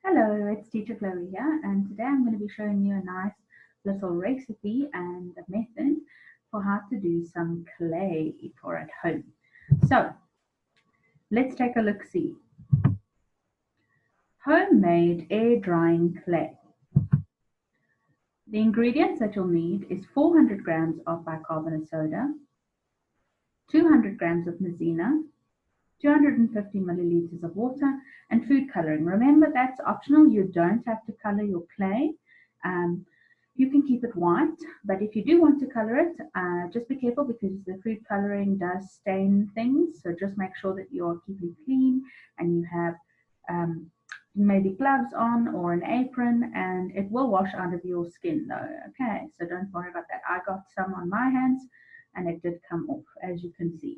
Hello, it's Teacher Chloe here, and today I'm going to be showing you a nice little recipe and a method for how to do some clay for at home. So, let's take a look-see. Homemade air drying clay. The ingredients that you'll need is 400 grams of bicarbonate soda, 200 grams of maizena, 250 milliliters of water, and food coloring. Remember, that's optional. You don't have to color your clay. You can keep it white, but if you do want to color it, just be careful because the food coloring does stain things. So just make sure that you're keeping clean and you have maybe gloves on or an apron, and it will wash out of your skin though. Okay, so don't worry about that. I got some on my hands and it did come off, as you can see.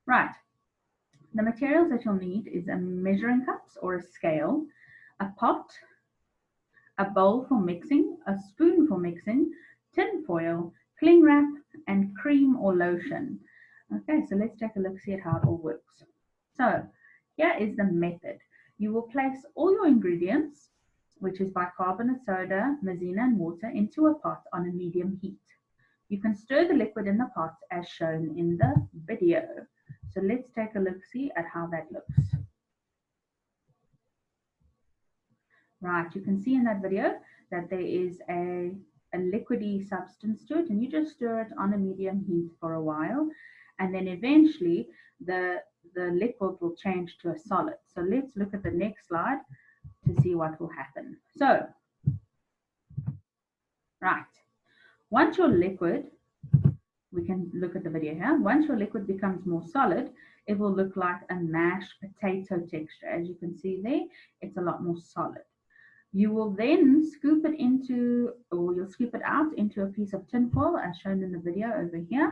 Right. The materials that you'll need is a measuring cups or a scale, a pot, a bowl for mixing, a spoon for mixing, tin foil, cling wrap, and cream or lotion. Okay, so let's take a look, see at how it all works. So here is the method. You will place all your ingredients, which is bicarbonate soda, maizena, and water, into a pot on a medium heat. You can stir the liquid in the pot as shown in the video. So let's take a look-see at how that looks. Right, you can see in that video that there is a liquidy substance to it, and you just stir it on a medium heat for a while, and then eventually the liquid will change to a solid. So let's look at the next slide to see what will happen. So, right, once your liquid, we can look at the video here. Once your liquid becomes more solid, it will look like a mashed potato texture. As you can see there, it's a lot more solid. You will then scoop it into, or you'll scoop it out into a piece of tin foil as shown in the video over here,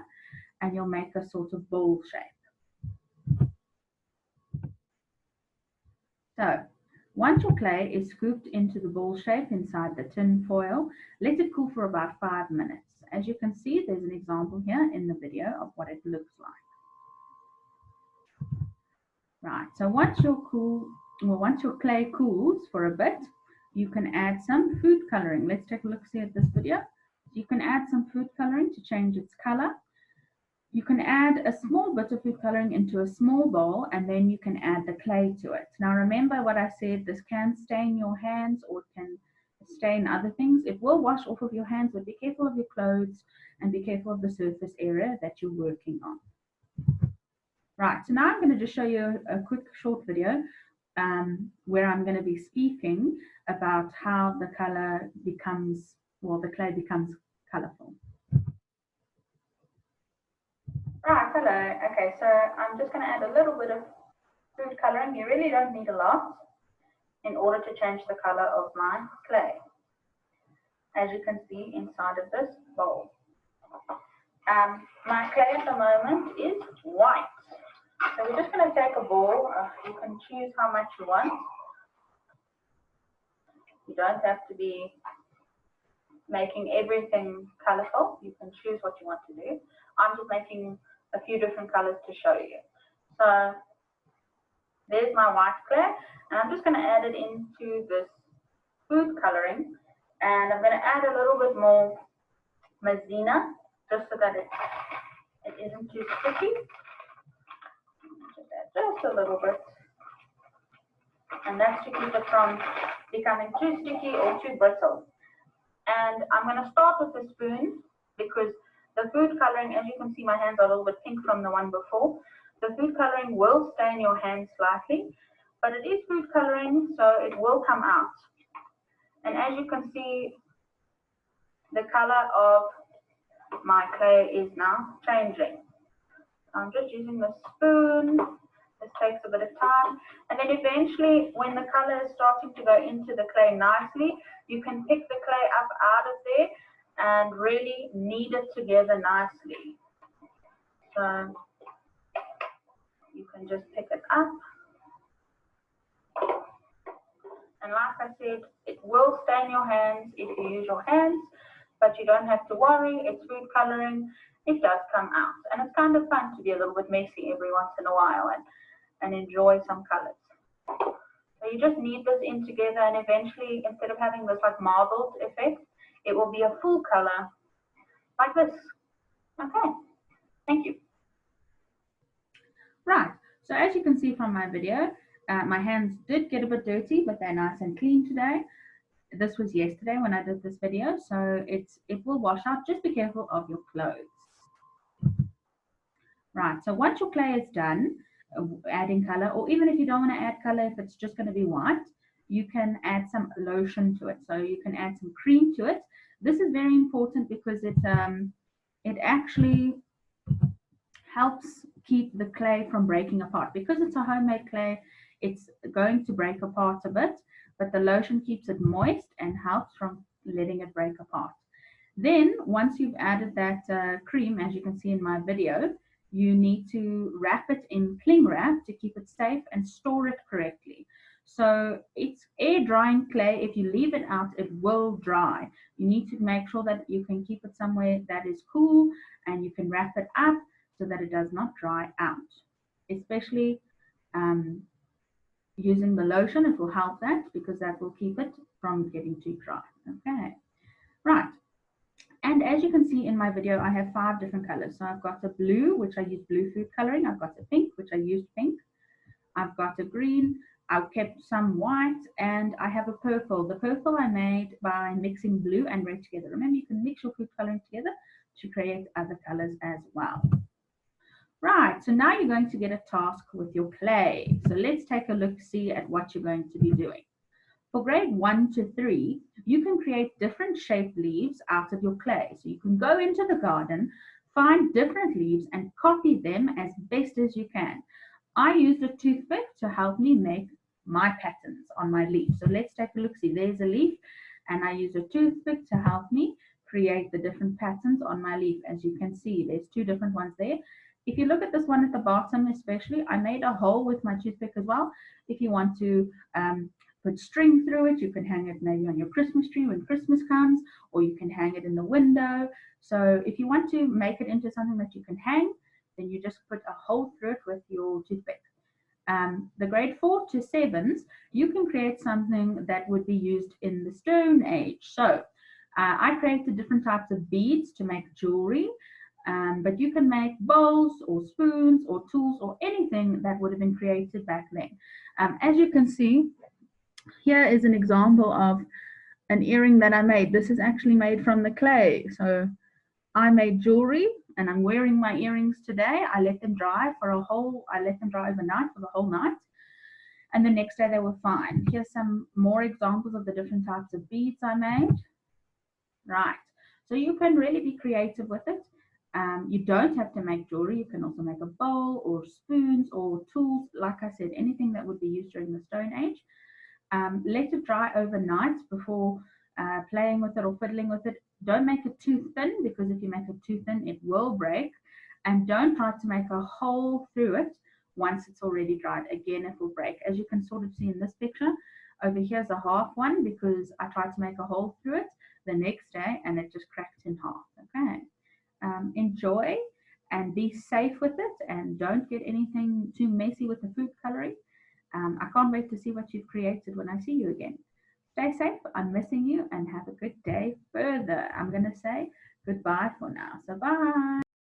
and you'll make a sort of bowl shape. So once your clay is scooped into the ball shape inside the tin foil, let it cool for about 5 minutes. As you can see, there's an example here in the video of what it looks like. Right, so once your clay cools for a bit, you can add some food coloring. Let's take a look, see at this video. You can add some food coloring to change its color. You can add a small bit of food coloring into a small bowl, and then you can add the clay to it. Now remember what I said, this can stain your hands or it can stain other things. It will wash off of your hands, but be careful of your clothes and be careful of the surface area that you're working on. Right, so now I'm going to just show you a quick short video where I'm going to be speaking about how the color becomes, well, the clay becomes colorful. Right, hello. Okay, so I'm just going to add a little bit of food coloring. You really don't need a lot in order to change the color of my clay, as you can see inside of this bowl. My clay at the moment is white. So we're just going to take a bowl. You can choose how much you want. You don't have to be making everything colorful. You can choose what you want to do. I'm just making a few different colors to show you. So there's my white clay, and I'm just going to add it into this food coloring, and I'm going to add a little bit more maizena just so that it isn't too sticky. Just a little bit, and that's to keep it from becoming too sticky or too brittle. And I'm going to start with the spoon because the food coloring, as you can see, my hands are a little bit pink from the one before. The food coloring will stain your hands slightly, but it is food coloring, so it will come out. And as you can see, the color of my clay is now changing. I'm just using the spoon. This takes a bit of time. And then eventually, when the color is starting to go into the clay nicely, you can pick the clay up out of there and really knead it together nicely. So you can just pick it up. And like I said, it will stain your hands if you use your hands, but you don't have to worry. It's food coloring. It does come out. And it's kind of fun to be a little bit messy every once in a while and enjoy some colors. So So you just knead this in together, and eventually, instead of having this like marbled effect, it will be a full color like this. Okay, thank you. Right, so as you can see from my video, my hands did get a bit dirty, but they're nice and clean today. This was yesterday when I did this video, so it will wash out. Just be careful of your clothes. Right, so once your clay is done, adding color, or even if you don't want to add color, if it's just going to be white, you can add some lotion to it. So you can add some cream to it. This is very important because it actually helps keep the clay from breaking apart. Because it's a homemade clay, it's going to break apart a bit, but the lotion keeps it moist and helps from letting it break apart. Then once you've added that cream, as you can see in my video, you need to wrap it in cling wrap to keep it safe and store it correctly. So it's air drying clay. If you leave it out, it will dry. You need to make sure that you can keep it somewhere that is cool, and you can wrap it up so that it does not dry out. Especially using the lotion, it will help that because that will keep it from getting too dry. Okay, right. And as you can see in my video, I have 5 different colors. So I've got a blue, which I use blue food coloring. I've got a pink, which I used pink. I've got a green. I've kept some white, and I have a purple. The purple I made by mixing blue and red together. Remember, you can mix your food coloring together to create other colors as well. Right, so now you're going to get a task with your clay. So let's take a look, see at what you're going to be doing. For grade 1 to 3, you can create different shaped leaves out of your clay. So you can go into the garden, find different leaves and copy them as best as you can. I used a toothpick to help me make my patterns on my leaf. So let's take a look. See, there's a leaf, and I use a toothpick to help me create the different patterns on my leaf. As you can see, there's 2 different ones there. If you look at this one at the bottom especially, I made a hole with my toothpick as well. If you want to put string through it, you can hang it maybe on your Christmas tree when Christmas comes, or you can hang it in the window. So if you want to make it into something that you can hang, then you just put a hole through it with your toothpick. The grade 4 to 7s, you can create something that would be used in the Stone Age. So I created different types of beads to make jewelry. But you can make bowls or spoons or tools or anything that would have been created back then. As you can see, here is an example of an earring that I made. This is actually made from the clay. So I made jewelry, and I'm wearing my earrings today. I let them dry overnight for the whole night. And the next day they were fine. Here's some more examples of the different types of beads I made. Right. So you can really be creative with it. You don't have to make jewelry. You can also make a bowl or spoons or tools. Like I said, anything that would be used during the Stone Age. Let it dry overnight before playing with it or fiddling with it. Don't make it too thin, because if you make it too thin, it will break. And don't try to make a hole through it once it's already dried. Again, it will break. As you can sort of see in this picture, over here's a half one because I tried to make a hole through it the next day and it just cracked in half. Okay. Enjoy and be safe with it, and don't get anything too messy with the food coloring. I can't wait to see what you've created when I see you again. Stay safe, I'm missing you, and have a good day further. I'm going to say goodbye for now. So bye.